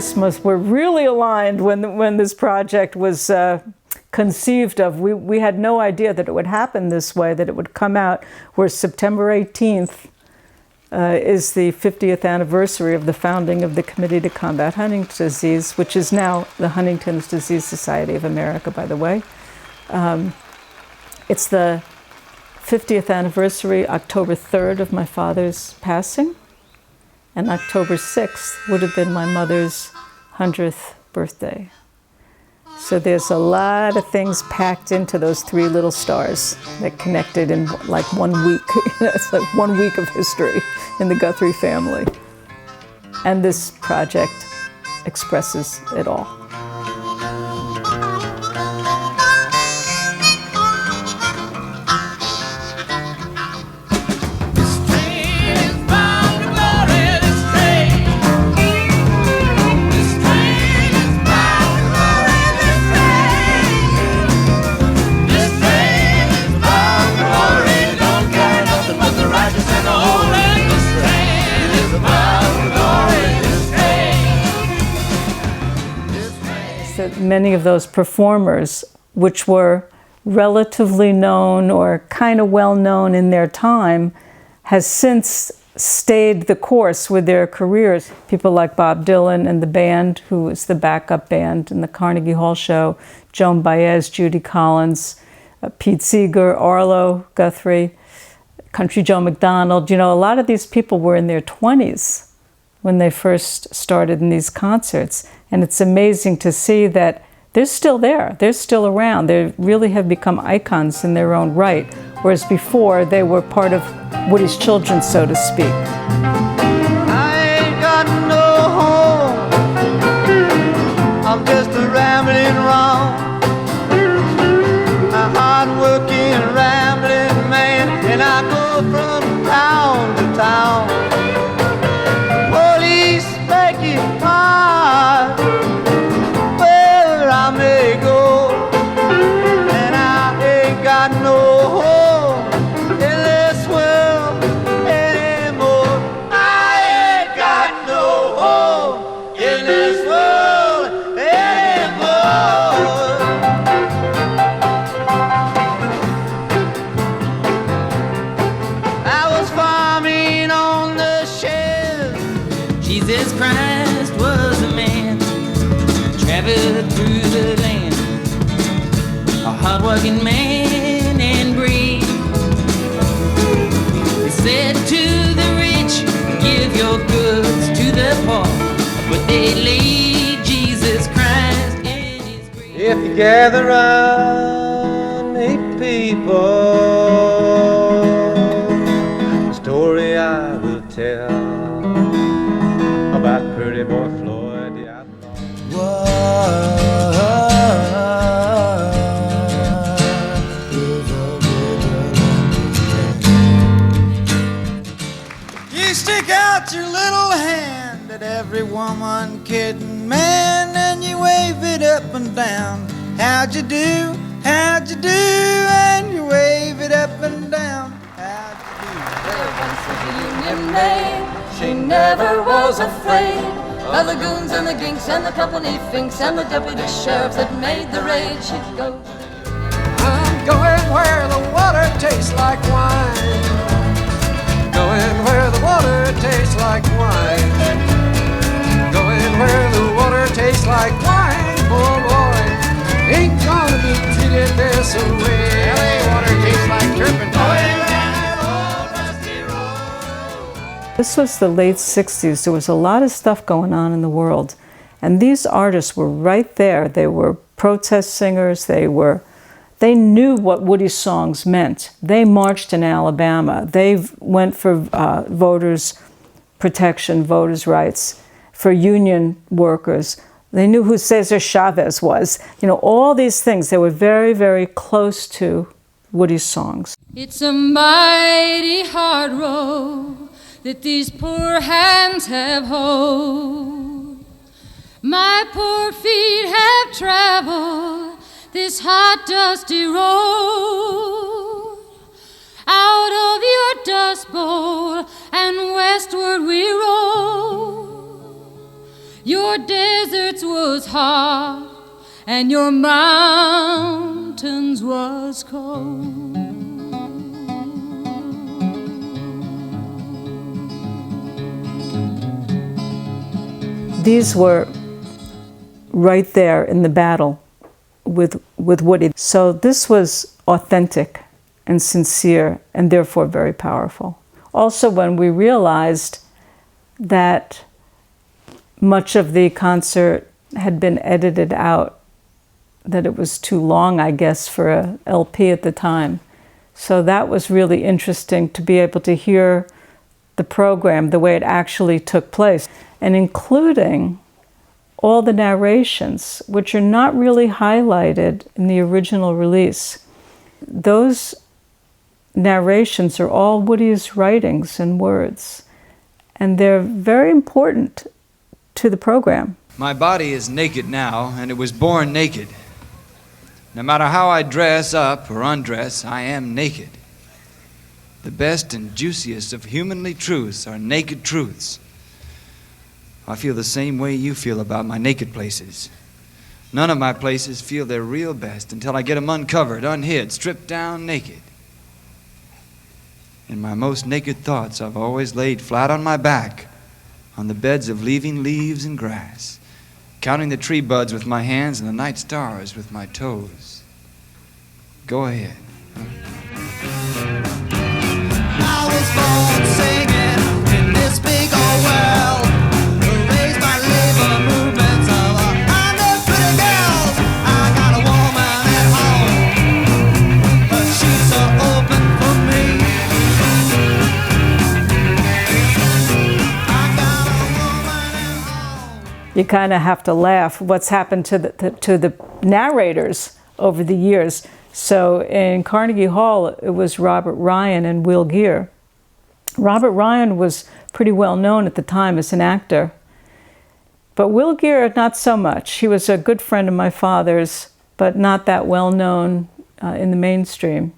stars were really aligned when this project was conceived of. We had no idea that it would happen this way, that it would come out where September 18th is the 50th anniversary of the founding of the Committee to Combat Huntington's Disease, which is now the Huntington's Disease Society of America, by the way. It's the 50th anniversary, October 3rd, of my father's passing, and October 6th would have been my mother's 100th birthday. So there's a lot of things packed into those three little stars that connected in like 1 week. It's like 1 week of history in the Guthrie family. And this project expresses it all. That many of those performers, which were relatively known or kind of well known in their time, has since stayed the course with their careers. People like Bob Dylan and the band, who was the backup band in the Carnegie Hall show, Joan Baez, Judy Collins, Pete Seeger, Arlo Guthrie, Country Joe McDonald. You know, a lot of these people were in their 20s when they first started in these concerts. And it's amazing to see that they're still there, they're still around. They really have become icons in their own right, whereas before they were part of Woody's children, so to speak. I ain't got no home, I'm just a rambling around, a hard-working, rambling man, and I go from town to town. Police make it hard where I may go, and I ain't got no home in this world anymore. I ain't got no home in this world anymore. I was farming on the shelf. Jesus Christ was a man, traveled through the land, a hard-working man and brave. He said to the rich, give your goods to the poor, but they laid Jesus Christ in his grave. If you gather round me, people, the story I will tell about pretty boy Floyd the outlaw. You stick out your little hand at every woman, kid and man, and you wave it up and down. How'd you do? How'd you do? And you wave it up and down. How'd you do? There once was a Union maid. She never was afraid of the goons and the ginks and the company finks and the deputy sheriffs that made the raid. She'd go. I'm going where the water tastes like wine. Going where the water tastes like wine. Going where the water tastes like wine. Oh boy, ain't gonna be treated this way. LA water tastes like turpentine. This was the late 60s. There was a lot of stuff going on in the world. And these artists were right there. They were protest singers. They knew what Woody's songs meant. They marched in Alabama. They went for voters' protection, voters' rights, for union workers. They knew who Cesar Chavez was. You know, all these things. They were very, very close to Woody's songs. It's a mighty hard road that these poor hands have held. My poor feet have traveled this hot, dusty road. Out of your dust bowl and westward we roll. Your your deserts was hot and your mountains was cold. These were right there in the battle with Woody. So this was authentic and sincere and therefore very powerful. Also, when we realized that much of the concert had been edited out, that it was too long, I guess, for a LP at the time. So that was really interesting to be able to hear the program the way it actually took place, and including all the narrations, which are not really highlighted in the original release. Those narrations are all Woody's writings and words, and they're very important to the program. My body is naked now, and it was born naked. No matter how I dress up or undress, I am naked. The best and juiciest of humanly truths are naked truths. I feel the same way you feel about my naked places. None of my places feel their real best until I get them uncovered, unhid, stripped down naked. In my most naked thoughts, I've always laid flat on my back on the beds of leaving leaves and grass, counting the tree buds with my hands and the night stars with my toes. Go ahead. I was born singing in this big old world. Raised by labor movements of 100 pretty girls. I got a woman at home, but she's so open for me. I got a woman at home. You kind of have to laugh what's happened to the narrators over the years. So in Carnegie Hall, it was Robert Ryan and Will Geer. Robert Ryan was pretty well known at the time as an actor, but Will Geer, not so much. He was a good friend of my father's, but not that well known in the mainstream.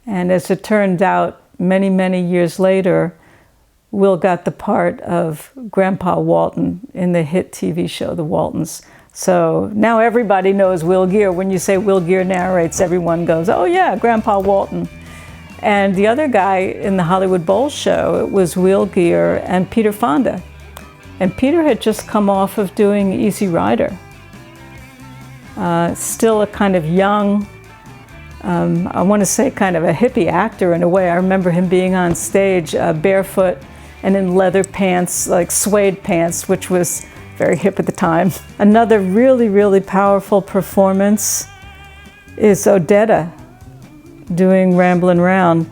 And as it turned out, many, many years later, Will got the part of Grandpa Walton in the hit TV show, The Waltons. So now everybody knows Will Geer. When you say Will Geer narrates, everyone goes, oh yeah, Grandpa Walton. And the other guy in the Hollywood Bowl show, it was Will Geer and Peter Fonda. And Peter had just come off of doing Easy Rider. Still a kind of young, I want to say kind of a hippie actor in a way. I remember him being on stage barefoot and in leather pants, like suede pants, which was very hip at the time. Another really, really powerful performance is Odetta doing Ramblin' Round,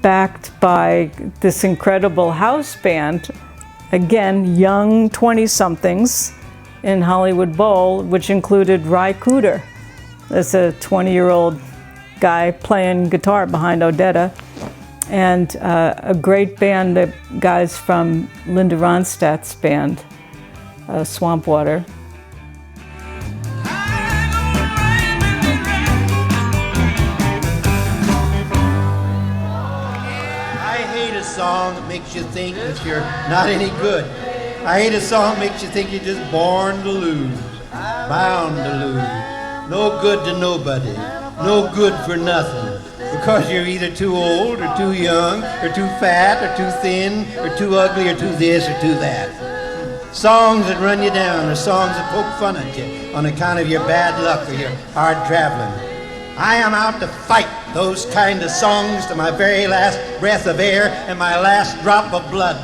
backed by this incredible house band. Again, young 20-somethings in Hollywood Bowl, which included Ry Cooder as a 20-year-old guy playing guitar behind Odetta, and a great band of guys from Linda Ronstadt's band, Swamp Water. I hate a song that makes you think that you're not any good. I hate a song that makes you think you're just born to lose, bound to lose, no good to nobody, no good for nothing, because you're either too old or too young or too fat or too thin or too ugly or too this or too that. Songs that run you down or songs that poke fun at you on account of your bad luck or your hard traveling. I am out to fight those kind of songs to my very last breath of air and my last drop of blood.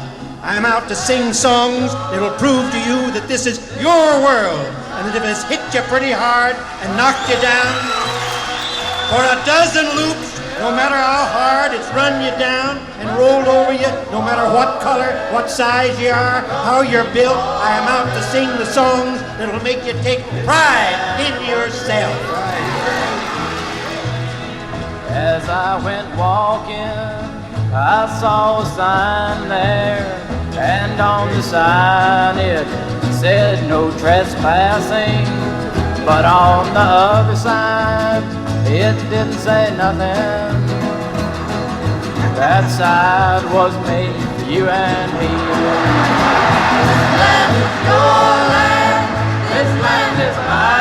I'm out to sing songs that will prove to you that this is your world and that if it's hit you pretty hard and knocked you down for a dozen loops, no matter how hard it's run you down and rolled over you, no matter what color, what size you are, how you're built, I am out to sing the songs that'll make you take pride in yourself. As I went walking, I saw a sign there, and on the sign it said no trespassing, but on the other side it didn't say nothing. That side was made for you and me. Let your light this land is mine.